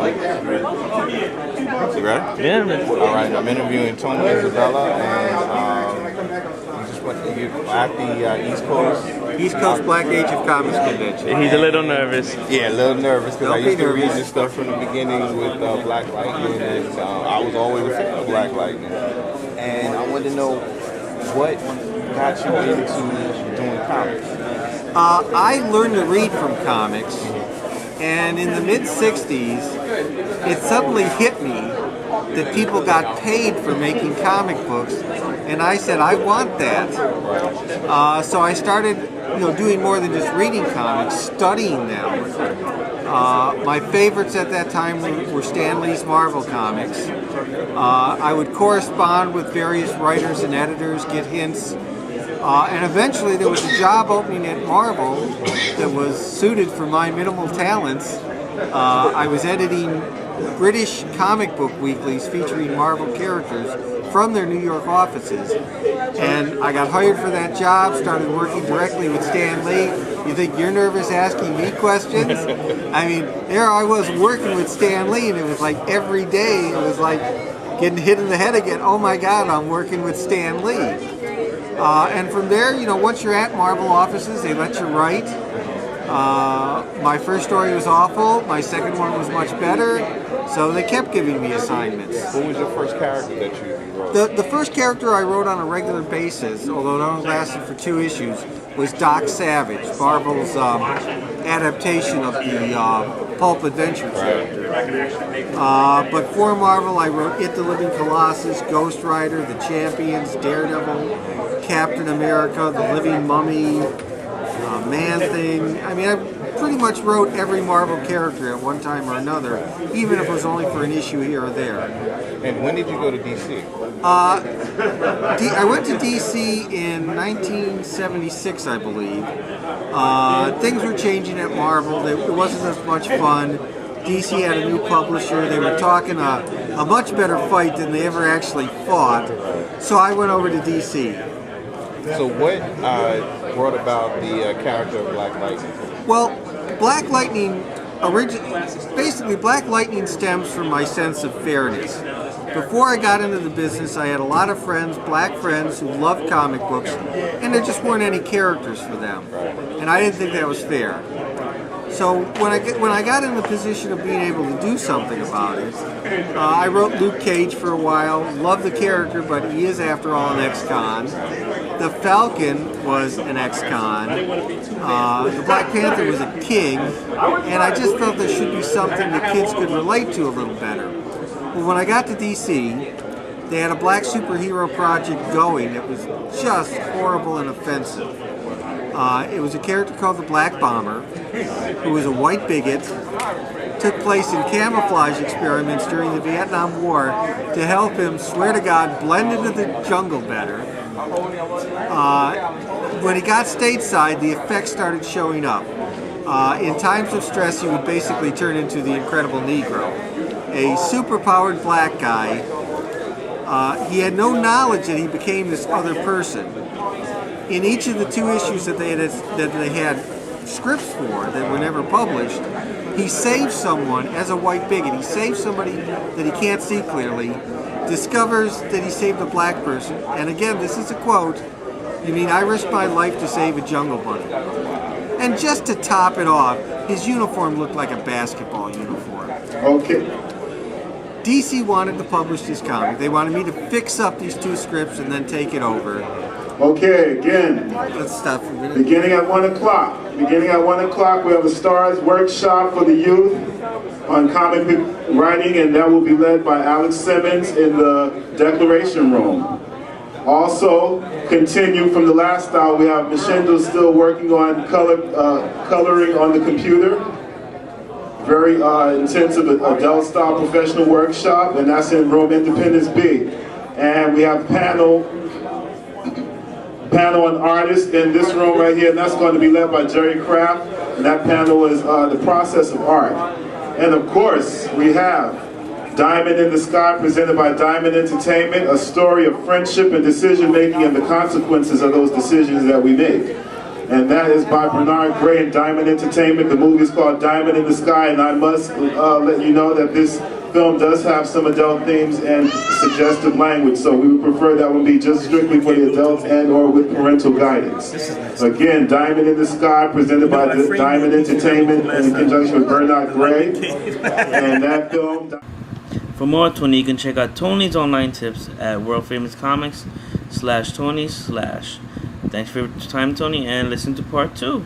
You ready? Yeah, man. All right, I'm interviewing Tony Isabella, and you just went at the East Coast Black Age of Comics Convention. He's a little nervous. Yeah, a little nervous because I Don't be used to read nervous. this stuff from the beginning with Black Lightning, and I was always a fan of Black Lightning. And I wanted to know what got you into doing comics. I learned to read from comics, and in the mid-'60s, it suddenly hit me that people got paid for making comic books, and I said, I want that. So I started, doing more than just reading comics, studying them. My favorites at that time were Stan Lee's Marvel comics. I would correspond with various writers and editors, get hints. And eventually there was a job opening at Marvel that was suited for my minimal talents. I was editing British comic book weeklies featuring Marvel characters from their New York offices. And I got hired for that job, started working directly with Stan Lee. You think you're nervous asking me questions? I mean, there I was working with Stan Lee, and it was like every day, it was like getting hit in the head again. Oh my God, I'm working with Stan Lee. And from there, once you're at Marvel offices, they let you write. My first story was awful. My second one was much better. So they kept giving me assignments. What was your first character that you wrote? The first character I wrote on a regular basis, although it only lasted for 2 issues, was Doc Savage, Marvel's adaptation of the pulp adventure character. But for Marvel, I wrote It the Living Colossus, Ghost Rider, The Champions, Daredevil, Captain America, The Living Mummy, Man-Thing. I mean, I pretty much wrote every Marvel character at one time or another, even if it was only for an issue here or there. And when did you go to DC? I went to DC in 1976, I believe. Things were changing at Marvel. It wasn't as much fun. DC had a new publisher. They were talking a much better fight than they ever actually fought. So I went over to DC. So what brought about the character of Black Lightning? Well, Black Lightning, basically Black Lightning stems from my sense of fairness. Before I got into the business, I had a lot of friends, black friends, who loved comic books, and there just weren't any characters for them. And I didn't think that was fair. So when I got in the position of being able to do something about it, I wrote Luke Cage for a while. Loved the character, but he is, after all, an ex-con. The Falcon was an ex-con. The Black Panther was a king, and I just felt there should be something that kids could relate to a little better. Well, when I got to DC, they had a black superhero project going that was just horrible and offensive. It was a character called the Black Bomber, who was a white bigot, took place in camouflage experiments during the Vietnam War to help him, swear to God, blend into the jungle better. When he got stateside, the effects started showing up. In times of stress, he would basically turn into the Incredible Negro, a superpowered black guy. He had no knowledge that he became this other person. In each of the 2 issues that they had scripts for that were never published, he saved someone as a white bigot. He saved somebody that he can't see clearly, discovers that he saved a black person, and again, this is a quote, "You mean I risked my life to save a jungle bunny?" And just to top it off, his uniform looked like a basketball uniform. Okay. DC wanted to publish this comic. They wanted me to fix up these 2 scripts and then take it over. Okay, again. Let's stop for a minute. Beginning at 1 o'clock. Beginning at 1 o'clock, we have a STARS workshop for the youth on comic book writing, and that will be led by Alex Simmons in the Declaration Room. Also, continue from the last hour, we have Michendo still working on coloring on the computer. Very intensive adult-style professional workshop, and that's in room Independence B. And we have panel on artists in this room right here, and that's going to be led by Jerry Kraft, and that panel is the process of art. And of course, we have Diamond in the Sky, presented by Diamond Entertainment, a story of friendship and decision making and the consequences of those decisions that we make. and that is by Bernard Gray and Diamond Entertainment. The movie is called Diamond in the Sky, and I must let you know that this film does have some adult themes and suggestive language, so we would prefer that one be just strictly for the adults and or with parental guidance. Again, Diamond in the Sky, presented by Diamond Entertainment in conjunction with Bernard Gray, and that film... For more Tony, you can check out Tony's online tips at worldfamouscomics.com/Tony/. Thanks for your time, Tony, and listen to part 2.